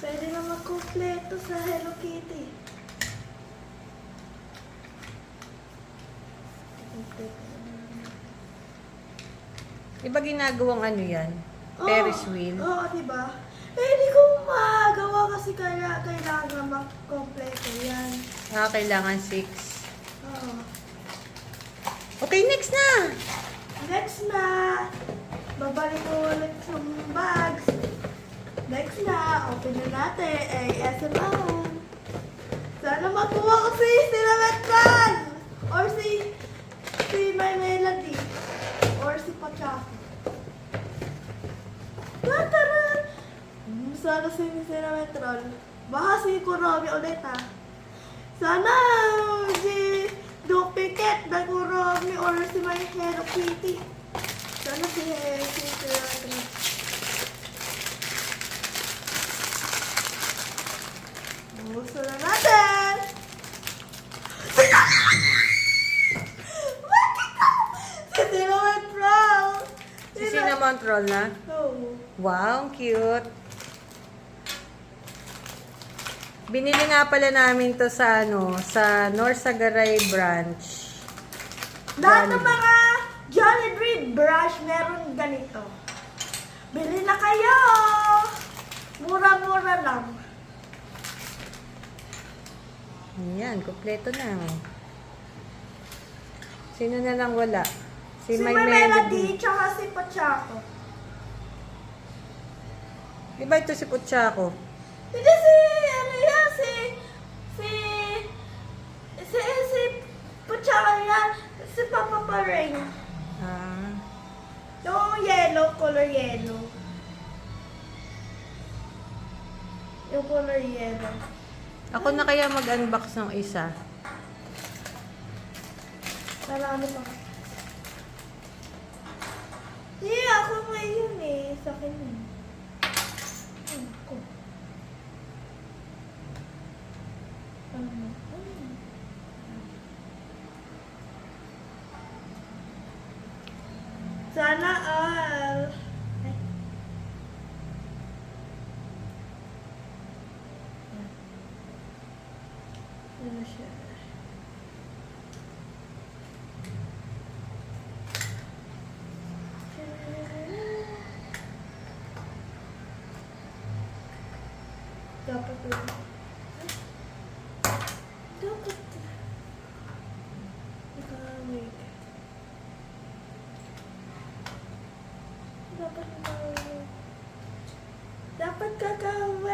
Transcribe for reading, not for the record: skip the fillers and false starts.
Pwede na magkumpleto sa Hello Kitty. Diba ginagawang ano yan? Ferris wheel? Oo, diba? Hindi ko magawa kasi kailangan magkumpleto yan. Kailangan 6. Oo. Okay, next na! Next na! Babalik ko ulit yung bags. Next na, open na natin. ASMR. Sana makuha ko si Cinnamon or si My Melody or si Pachako. Tataran! Sana si Cinnamon. Baka si Kuromi ulit ha. Sana si Duplicate na Kuromi or si My Hello Kitty. Sana si Cinnamon. Gusto na natin! Si Cinnamon Roll! Si cinnamon roll na? Oo. Wow, ang cute. Binili nga pala namin to sa sa North Sagaray branch. Lahat ng mga Jollibee brush meron ganito. Bili na kayo! Mura-mura lang. Ayan, kompleto na. Sino na lang wala? Si My Melody tsaka si Pachako. Di ba ito si Puchako? Hindi ano yan, si Pachako yan, si Papa Paring. Ah, Yung yellow, color yellow. Yung color yellow. ako na kaya mag-unbox ng isa. Marami pa. Ako ngayon eh. Sa akin yun. Ako. Sana all. Ay. Ano siya? Dapat yun. Dapat. Wait.